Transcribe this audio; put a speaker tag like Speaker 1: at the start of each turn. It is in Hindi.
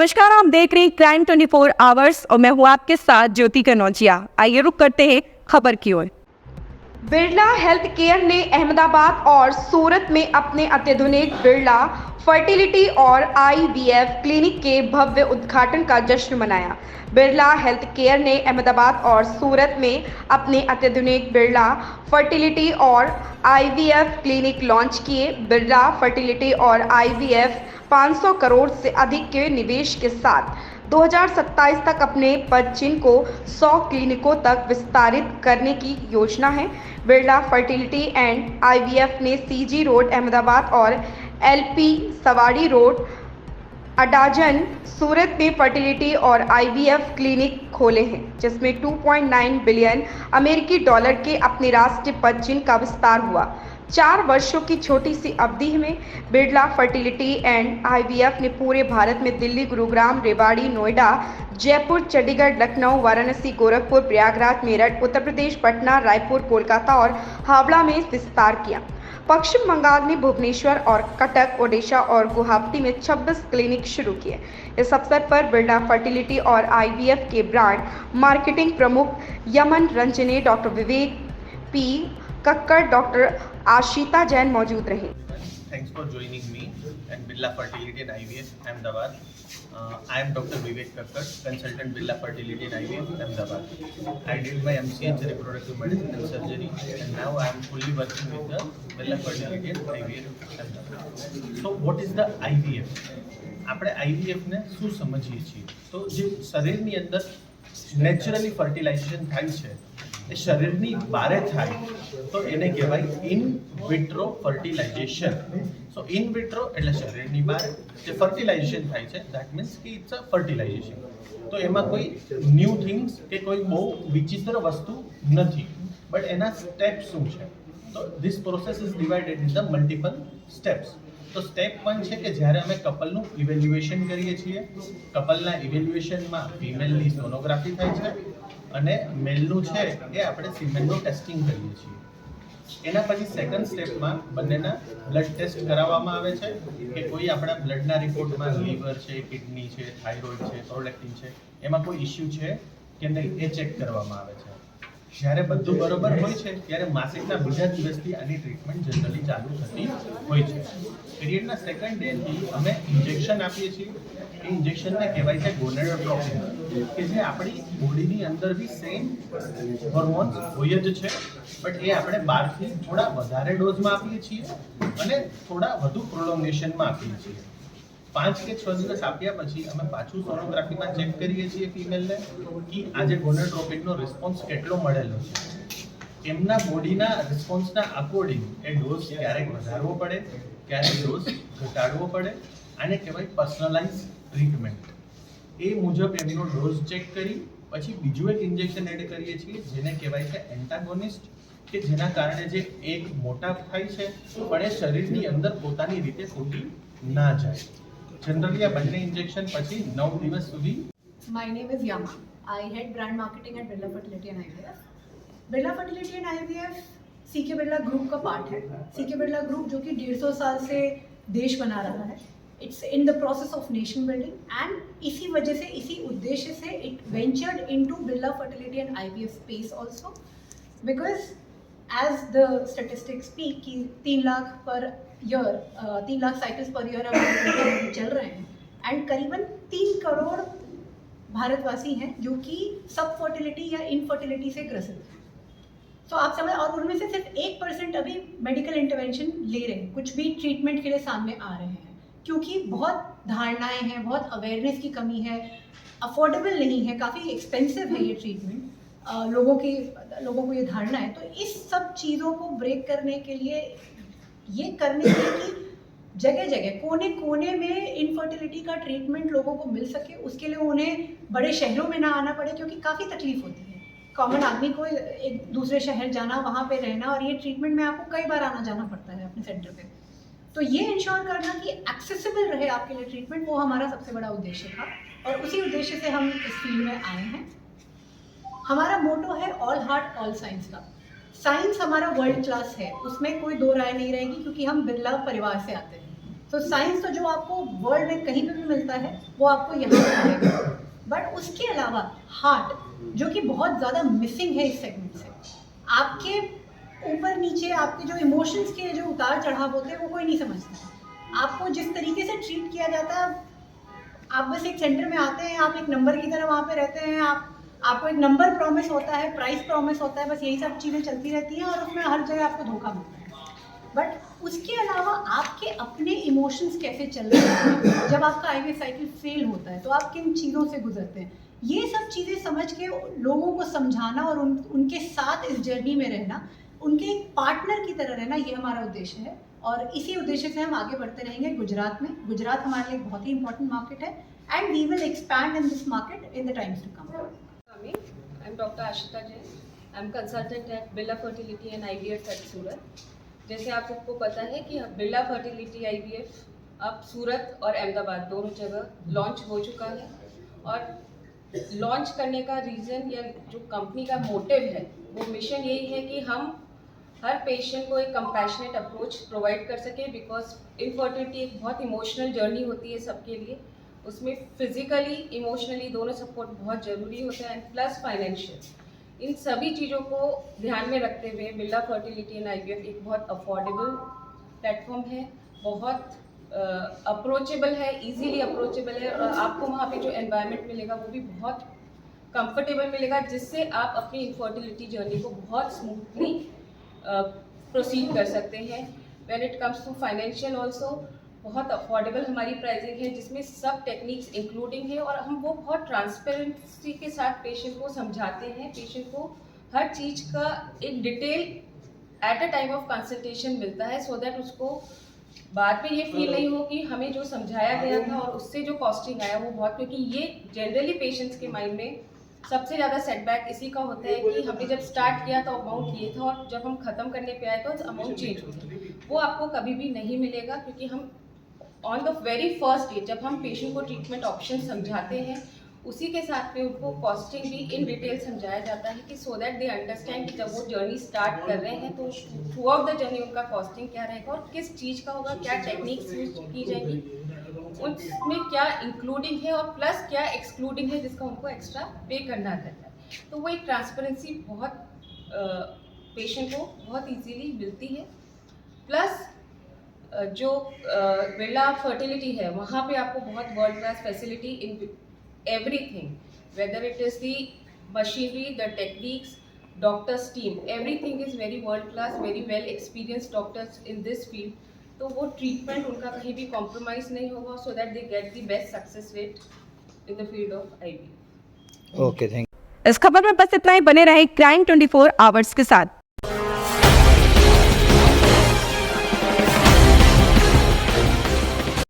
Speaker 1: नमस्कार, आप देख रहे हैं क्राइम 24 आवर्स और मैं हूँ आपके साथ ज्योति कनौजिया। आइए रुक करते हैं खबर की ओर।
Speaker 2: बिरला हेल्थ केयर ने अहमदाबाद और सूरत में अपने अत्याधुनिक बिरला फर्टिलिटी और आईवीएफ क्लिनिक के भव्य उद्घाटन का जश्न मनाया। बिरला हेल्थ केयर ने अहमदाबाद और सूरत में अपने अत्याधुनिक बिरला फर्टिलिटी और आईवीएफ क्लिनिक लॉन्च किए। बिरला फर्टिलिटी और आईवीएफ 500 करोड़ से अधिक के निवेश के साथ 2027 तक अपने पद चिन्ह को 100 क्लिनिकों तक विस्तारित करने की योजना है। बिरला फर्टिलिटी एंड आईवीएफ ने सीजी रोड अहमदाबाद और एलपी सवाड़ी रोड अडाजन सूरत में फर्टिलिटी और आईवीएफ क्लिनिक खोले हैं, जिसमें 2.9 बिलियन अमेरिकी डॉलर के अपने राष्ट्रीय पद चिन्ह का विस्तार हुआ। 4 वर्षों की छोटी सी अवधि में बिरला फर्टिलिटी एंड आईवीएफ ने पूरे भारत में दिल्ली, गुरुग्राम, रेवाड़ी, नोएडा, जयपुर, चंडीगढ़, लखनऊ, वाराणसी, गोरखपुर, प्रयागराज, मेरठ, उत्तर प्रदेश, पटना, रायपुर, कोलकाता और हावड़ा में विस्तार किया। पश्चिम बंगाल में भुवनेश्वर और कटक, ओडिशा और गुवाहाटी में 26 क्लिनिक शुरू किए। इस अवसर पर बिरला फर्टिलिटी और आईवीएफ के ब्रांड मार्केटिंग प्रमुख यमन रंजने, डॉक्टर विवेक पी कक्कड़, डॉक्टर आशिता जैन मौजूद रहे।
Speaker 3: Thanks for joining me at Birla Fertility and IVF, Ahmedabad. I am Dr. Vivek Kakkar, consultant Birla Fertility and IVF, Ahmedabad. I did my MCA in Reproductive Medicine and Surgery, and now I am fully working with the Birla Fertility and IVF, Ahmedabad. So, what is the IVF? આપણે IVF ને શું સમજીએ છીએ? તો જે શરીરની અંદર નેચરલી ફર્ટિલાઇઝેશન થાય છે એ શરીરની બારે થાય તો એને કહેવાય in vitro fertilisation. So in vitro એટલે શરીરની બારે જે ફર્ટિલાઇઝેશન થાય છે દેટ મીન્સ કે ઇટ્સ અ ફર્ટિલાઇઝેશન. તો એમાં કોઈ ન્યૂ થિંગ્સ કે કોઈ બહુ વિચિત્ર વસ્તુ નથી, બટ એના સ્ટેપ શું છે? તો this process is divided in the multiple steps. તો સ્ટેપ 1 છે કે જ્યારે અમે કપલનું ઇવેલ્યુએશન કરીએ છીએ, કપલના ઇવેલ્યુએશનમાં ફિમેલની સોનોગ્રાફી થાય છે અને મેલનું છે એ આપણે સિમેનનું ટેસ્ટિંગ કરીએ છીએ. એના પછી સેકન્ડ સ્ટેપમાં બંનેના બ્લડ ટેસ્ટ કરાવવામાં આવે છે કે કોઈ આપણા બ્લડના રિપોર્ટમાં લીવર છે, કિડની છે, થાઇરોઇડ છે, પ્રોલેક્ટિન છે, એમાં કોઈ ઇસ્યુ છે કે નહીં એ ચેક કરવામાં આવે છે. જ્યારે બધું બરોબર હોય છે ત્યારે માસિકના બીજા દિવસથી આની ટ્રીટમેન્ટ જનરલી ચાલુ થતી હોય છે. પીરિયડના સેકન્ડ ડેથી અમે ઇન્જેક્શન આપીએ છીએ. એ ઇન્જેક્શનને કહેવાય છે ગોનેડોટ્રોપિન, કે જે આપણી બોડીની અંદર બી સેમ હોર્મોન્સ હોય જ છે, બટ એ આપણે બહારથી થોડા વધારે ડોઝમાં આપીએ છીએ અને થોડા વધુ પ્રોલોંગેશનમાં આપીએ છીએ. 5 કે 6 દિવસ આપ્યા પછી અમે પાછું સોનોગ્રાફીમાં ચેક કરીએ છીએ ફિમેલને કે આજે ગોનેડોટ્રોપિનનો રિસ્પોન્સ કેટલો મળેલો છે. એમના બોડીના રિસ્પોન્સના અકોર્ડિંગ એ ડોઝ ક્યારેક વધારવો પડે, ક્યારેક ડોઝ ઘટાડવો પડે. આને કહેવાય પર્સનલાઇઝ ટ્રીટમેન્ટ. એ મુજબ એમનો ડોઝ ચેક કરી પછી બીજું એક ઇન્જેક્શન એડ કરીએ છીએ જેને કહેવાય છે એન્ટાગોનિસ્ટ, કે જેના કારણે જે એક મોટા થાય છે પણ એ શરીરની અંદર પોતાની રીતે ફૂટી ના જાય. जनरली આ બંને ઇન્જેક્શન પછી 9 દિવસ સુધી.
Speaker 4: My name is Yama. I head brand marketing at Birla Fertility and IVF. Birla Fertility and IVF C K Birla group का पार्ट है. सीके बिरला ग्रुप जो कि 150 साल से देश बना रहा है. It's in the process of nation building and इसी वजह से, इसी उद्देश्य से it ventured into Birla fertility and IVF space also, because as the statistics speak कि 3 lakh per year 3 lakh cycles per year अब चल रहे हैं एंड करीबन 3 करोड़ भारतवासी हैं जो कि सब फर्टिलिटी या इनफर्टिलिटी से ग्रसित हैं. तो आप समझ, और उनमें से सिर्फ 1% अभी मेडिकल इंटरवेंशन ले रहे हैं, कुछ भी ट्रीटमेंट के लिए सामने आ रहे हैं, क्योंकि बहुत धारणाएं हैं, बहुत अवेयरनेस की कमी है, अफोर्डेबल नहीं है, काफ़ी एक्सपेंसिव है ये ट्रीटमेंट. लोगों को ये धारणा है. तो इस सब चीज़ों को ब्रेक करने के लिए, ये करने के लिए कि जगह जगह कोने कोने में इनफर्टिलिटी का ट्रीटमेंट लोगों को मिल सके, उसके लिए उन्हें बड़े शहरों में ना आना पड़े, क्योंकि काफ़ी तकलीफ होती है कॉमन आदमी को एक दूसरे शहर जाना, वहाँ पे रहना, और ये ट्रीटमेंट में आपको कई बार आना जाना पड़ता है अपने सेंटर पे. तो ये इंश्योर करना कि एक्सेसिबल रहे आपके लिए ट्रीटमेंट, वो हमारा सबसे बड़ा उद्देश्य था और उसी उद्देश्य से हम इस फील्ड में आए हैं. हमारा मोटो है ऑल हार्ट ऑल साइंस का. साइंस हमारा वर्ल्ड क्लास है, उसमें कोई दो राय नहीं रहेगी, क्योंकि हम बिरला परिवार से आते हैं. तो साइंस तो जो आपको वर्ल्ड में कहीं पे भी मिलता है वो आपको यहाँ पे मिलेगा, बट उसके अलावा हार्ट जो कि बहुत ज़्यादा मिसिंग है इस सेगमेंट से, आपके ऊपर नीचे आपके जो इमोशंस के जो उतार चढ़ाव होते हैं वो कोई नहीं समझता। आपको जिस तरीके से ट्रीट किया जाता है, आप बस एक सेंटर में आते हैं, आप एक नंबर की तरह वहाँ पे रहते हैं, आपको एक नंबर प्रॉमिस होता है, प्राइस प्रॉमिस होता है, बस यही सब चीज़ें चलती रहती हैं और उसमें हर जगह आपको धोखा मिलता है। बट उसके अलावा आपके अपने इमोशंस कैसे चल रहे हैं, जब आपका आईवीएफ साइकिल फेल होता है तो आप किन चीज़ों से गुजरते हैं, ये सब चीज़ें समझ के लोगों को समझाना और उनके साथ इस जर्नी में रहना, उनके एक पार्टनर की तरह रहना, ये हमारा उद्देश्य है। और इसी उद्देश्य से हम आगे बढ़ते रहेंगे गुजरात में। गुजरात हमारे लिए बहुत ही इंपॉर्टेंट मार्केट है and we will expand in this market in the times to come.
Speaker 5: I'm Dr. Ashita Jain. I'm consultant at Birla Fertility and IVF at सूरत। जैसे आप सबको पता है कि बिरला फर्टिलिटी IVF अब सूरत और अहमदाबाद दोनों जगह लॉन्च हो चुका है, और लॉन्च करने का रीज़न या जो कंपनी का मोटिव है वो मिशन यही है कि हम हर पेशेंट को एक कंपैशनेट अप्रोच प्रोवाइड कर सके, बिकॉज इनफर्टिलिटी एक बहुत इमोशनल जर्नी होती है सबके लिए। उसमें फिजिकली इमोशनली दोनों सपोर्ट बहुत ज़रूरी होता है, एंड प्लस फाइनेंशियल। इन सभी चीज़ों को ध्यान में रखते हुए बिरला फर्टिलिटी एंड IVF एक बहुत अफोर्डेबल प्लेटफॉर्म है, बहुत अप्रोचेबल है, इजीली अप्रोचेबल है, और आपको वहाँ पे जो एनवायरनमेंट मिलेगा वो भी बहुत कंफर्टेबल मिलेगा, जिससे आप अपनी इनफर्टिलिटी जर्नी को बहुत स्मूथली प्रोसीड कर सकते हैं। When it comes to financial also बहुत अफोर्डेबल हमारी प्राइसिंग है, जिसमें सब टेक्निक्स इंक्लूडिंग है, और हम वो बहुत ट्रांसपेरेंसी के साथ पेशेंट को समझाते हैं। पेशेंट को हर चीज़ का एक detail at a time of consultation मिलता है, सो दैट उसको बाद में ये फील नहीं हो कि हमें जो समझाया गया था और उससे जो कॉस्टिंग आया वो बहुत, क्योंकि ये जनरली पेशेंट्स के माइंड में सबसे ज़्यादा सेटबैक इसी का होता है कि हमने जब स्टार्ट किया तो अमाउंट ये था, और जब हम ख़त्म करने पे आए तो अमाउंट चेंज हो गया। वो आपको कभी भी नहीं मिलेगा, क्योंकि हम on the very first day जब हम पेशेंट को ट्रीटमेंट ऑप्शन समझाते हैं, उसी के साथ में उनको कॉस्टिंग भी इन डिटेल समझाया जाता है, कि सो दैट दे अंडरस्टैंड कि जब वो जर्नी स्टार्ट कर रहे हैं तो थ्रू आउट द जर्नी उनका कॉस्टिंग क्या रहेगा और किस चीज़ का होगा, क्या टेक्निक्स यूज की जाएंगी, उसमें क्या इंक्लूडिंग है और प्लस क्या एक्सक्लूडिंग है जिसका उनको एक्स्ट्रा पे करना रहता है। तो वो एक ट्रांसपेरेंसी बहुत पेशेंट को बहुत ईजीली मिलती है। प्लस जो बिरला फर्टिलिटी है वहाँ पे आपको बहुत world class facility in everything, whether it is the machinery, the techniques, doctors team, everything is very world class, very well experienced doctors in this field. तो वो ट्रीटमेंट उनका कहीं भी कॉम्प्रोमाइज़ नहीं होगा, so that they get the best success rate in the field of IVF।
Speaker 6: Okay, thank
Speaker 1: इस खबर में बस इतना ही। बने रहे क्राइम 24 आवर्स के साथ।